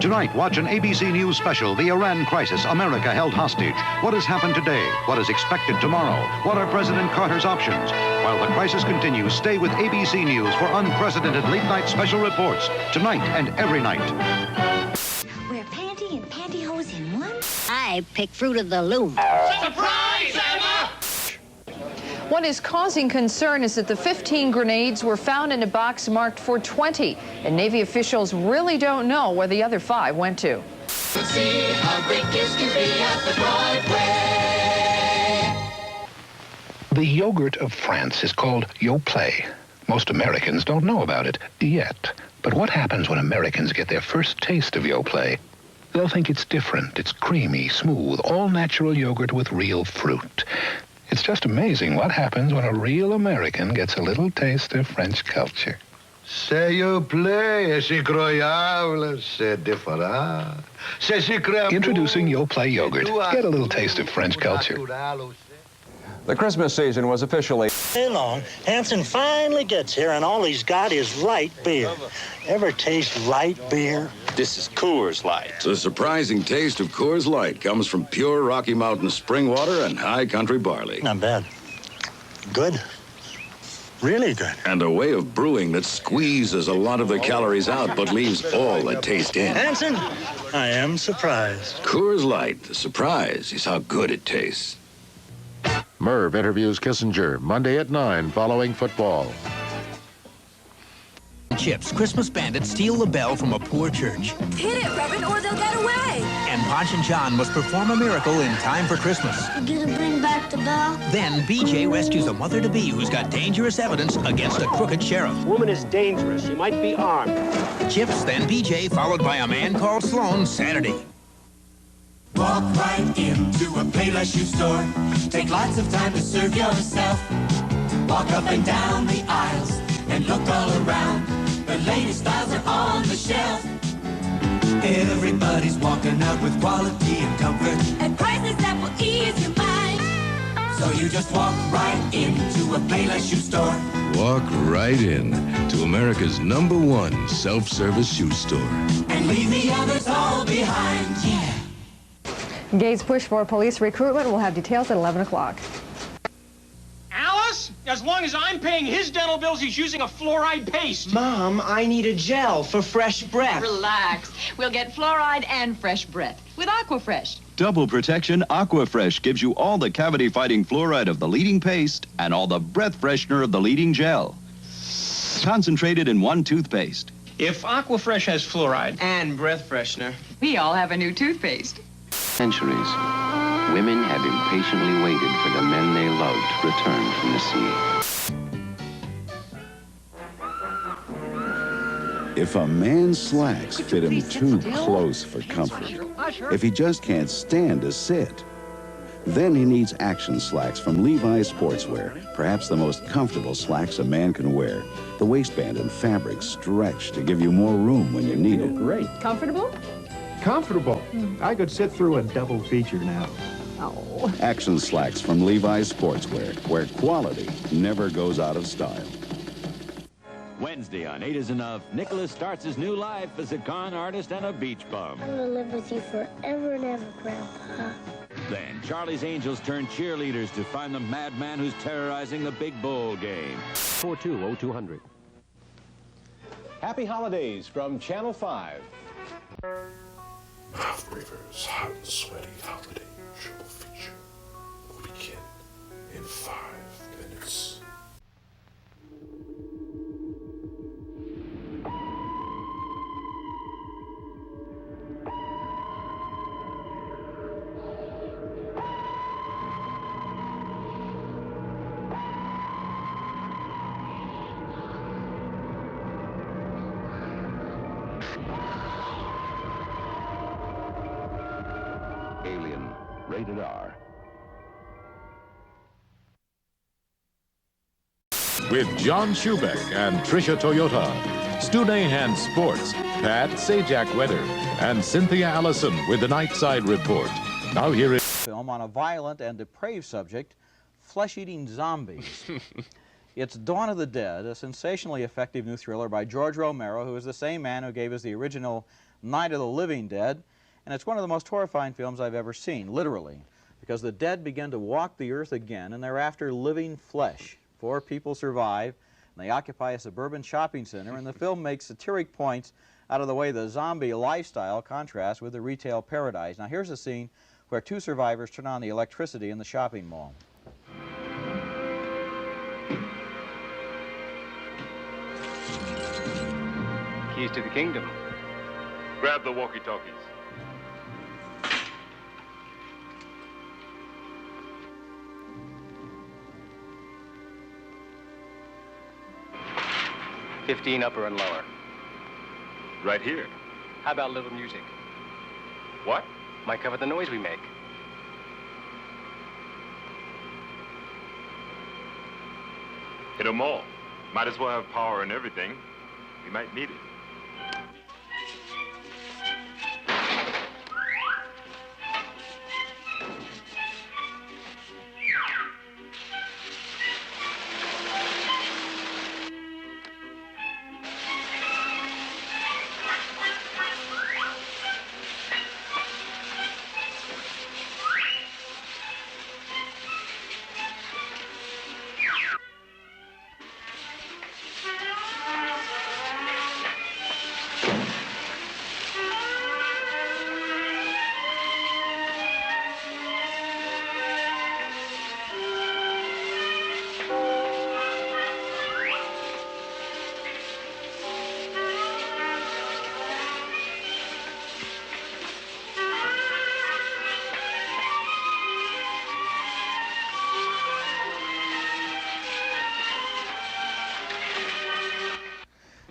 Tonight, watch an ABC News special, The Iran Crisis, America Held Hostage. What has happened today? What is expected tomorrow? What are President Carter's options? While the crisis continues, stay with ABC News for unprecedented late-night special reports, tonight and every night. Wear panty and pantyhose in one? I pick Fruit of the Loom. Surprise, Emma! What is causing concern is that the 15 grenades were found in a box marked for 20, and Navy officials really don't know where the other 5 went to. See how great kids can be at the Broadway. The yogurt of France is called Yoplait. Most Americans don't know about it yet. But what happens when Americans get their first taste of Yoplait? They'll think it's different. It's creamy, smooth, all-natural yogurt with real fruit. It's just amazing what happens when a real American gets a little taste of French culture. C'est Yoplait, c'est incroyable, c'est différent. C'est sucré. Introducing Yoplait yogurt. Get a little taste of French culture. The Christmas season was officially... Hey, long, Hanson finally gets here, and all he's got is light beer. Ever taste light beer? This is Coors Light. The surprising taste of Coors Light comes from pure Rocky Mountain spring water and high country barley. Not bad. Good. Really good. And a way of brewing that squeezes a lot of the calories out but leaves all the taste in. Hanson, I am surprised. Coors Light, the surprise is how good it tastes. Merv interviews Kissinger Monday at 9 following football. Chips, Christmas bandits steal the bell from a poor church. Hit it, Reverend, or they'll get away. And Ponch and John must perform a miracle in time for Christmas. You gonna bring back the bell? Then BJ rescues a mother-to-be who's got dangerous evidence against a crooked sheriff. Woman is dangerous. She might be armed. Chips, then BJ, followed by a man called Sloan, Saturday. Walk right into a Payless shoe store. Take lots of time to serve yourself. Walk up and down the aisles and look all around. The latest styles are on the shelf. Everybody's walking out with quality and comfort at prices that will ease your mind. So you just walk right into a Payless shoe store. Walk right in to America's #1 self-service shoe store. And leave the others all behind, yeah. Gates push for police recruitment. We'll have details at 11 o'clock. Alice? As long as I'm paying his dental bills, he's using a fluoride paste. Mom, I need a gel for fresh breath. Relax. We'll get fluoride and fresh breath with Aquafresh. Double protection Aquafresh gives you all the cavity-fighting fluoride of the leading paste and all the breath freshener of the leading gel. Concentrated in one toothpaste. If Aquafresh has fluoride and breath freshener, we all have a new toothpaste. Centuries, women have impatiently waited for the men they loved to return from the sea. If a man's slacks fit him too close for comfort, if he just can't stand to sit, then he needs Action Slacks from Levi's Sportswear, perhaps the most comfortable slacks a man can wear. The waistband and fabric stretch to give you more room when you need it. Great. Comfortable? Comfortable. I could sit through a double feature now. Oh. Action Slacks from Levi's Sportswear, where quality never goes out of style. Wednesday on 8 is Enough, Nicholas starts his new life as a con artist and a beach bum. I'm gonna live with you forever and ever, Grandpa. Then Charlie's Angels turn cheerleaders to find the madman who's terrorizing the Big Bowl game. 420-0200. Happy holidays from Channel 5. Rivers' hot and sweaty holiday triple feature will begin in 5 minutes. Alien, rated R. With John Schubeck and Tricia Toyota, Stu Nahan Sports, Pat Sajak Weather, and Cynthia Allison with the Nightside Report. Now here is film on a violent and depraved subject, flesh-eating zombies. It's Dawn of the Dead, a sensationally effective new thriller by George Romero, who is the same man who gave us the original Night of the Living Dead, and it's one of the most horrifying films I've ever seen, literally, because the dead begin to walk the earth again, and they're after living flesh. 4 people survive, and they occupy a suburban shopping center, and the film makes satiric points out of the way the zombie lifestyle contrasts with the retail paradise. Now here's a scene where 2 survivors turn on the electricity in the shopping mall. Keys to the kingdom. Grab the walkie-talkies. $15 upper and lower. Right here. How about a little music? What? Might cover the noise we make. Hit 'em all. Might as well have power and everything. We might need it.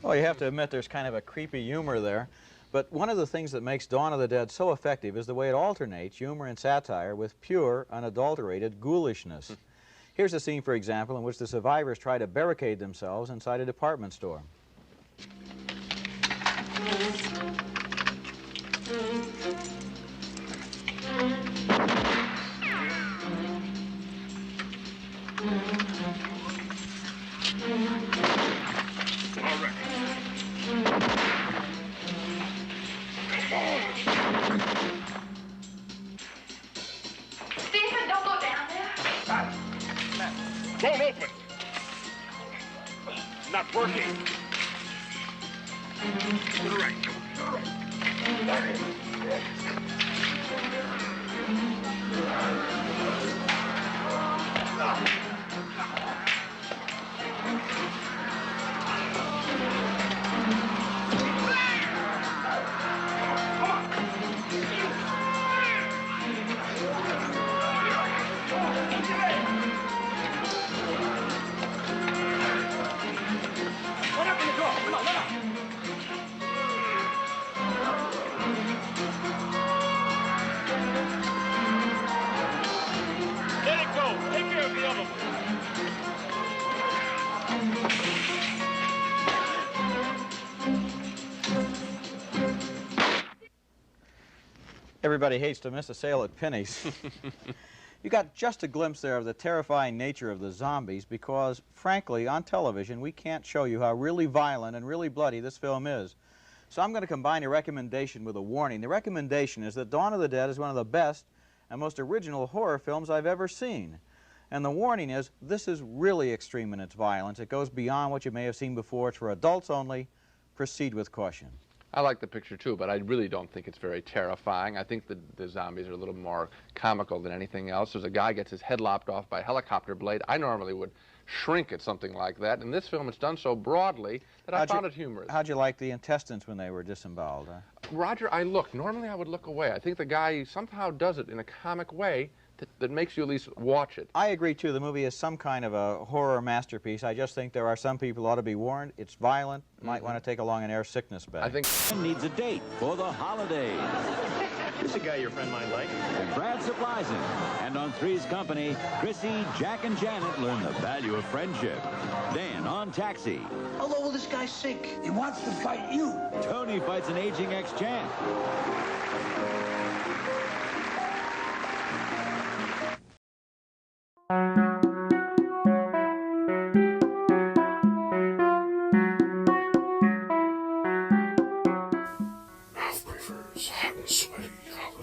Well, you have to admit there's kind of a creepy humor there. But one of the things that makes Dawn of the Dead so effective is the way it alternates humor and satire with pure, unadulterated ghoulishness. Here's a scene, for example, in which the survivors try to barricade themselves inside a department store. Stephen, don't go down there. Won't open. Not working. To the right. Let it go. Take care of the other one. Everybody hates to miss a sale at Penny's. You got just a glimpse there of the terrifying nature of the zombies because, frankly, on television, we can't show you how really violent and really bloody this film is. So I'm going to combine a recommendation with a warning. The recommendation is that Dawn of the Dead is one of the best and most original horror films I've ever seen. And the warning is, this is really extreme in its violence. It goes beyond what you may have seen before. It's for adults only. Proceed with caution. I like the picture too, but I really don't think it's very terrifying. I think the zombies are a little more comical than anything else. There's a guy gets his head lopped off by a helicopter blade. I normally would shrink at something like that. In this film, it's done so broadly that I found it humorous. How'd you like the intestines when they were disemboweled? Roger, I looked. Normally I would look away. I think the guy somehow does it in a comic way that makes you at least watch it. I agree, too. The movie is some kind of a horror masterpiece. I just think there are some people who ought to be warned. It's violent. Might want to take along an air sickness bag. I think needs a date for the holidays. Here's a guy your friend might like. And Brad supplies him. And on Three's Company, Chrissy, Jack, and Janet learn the value of friendship. Then on Taxi, How low will this guy sink? He wants to fight you. Tony fights an aging ex-champ. Schaefer's Hot and Sweaty Holiday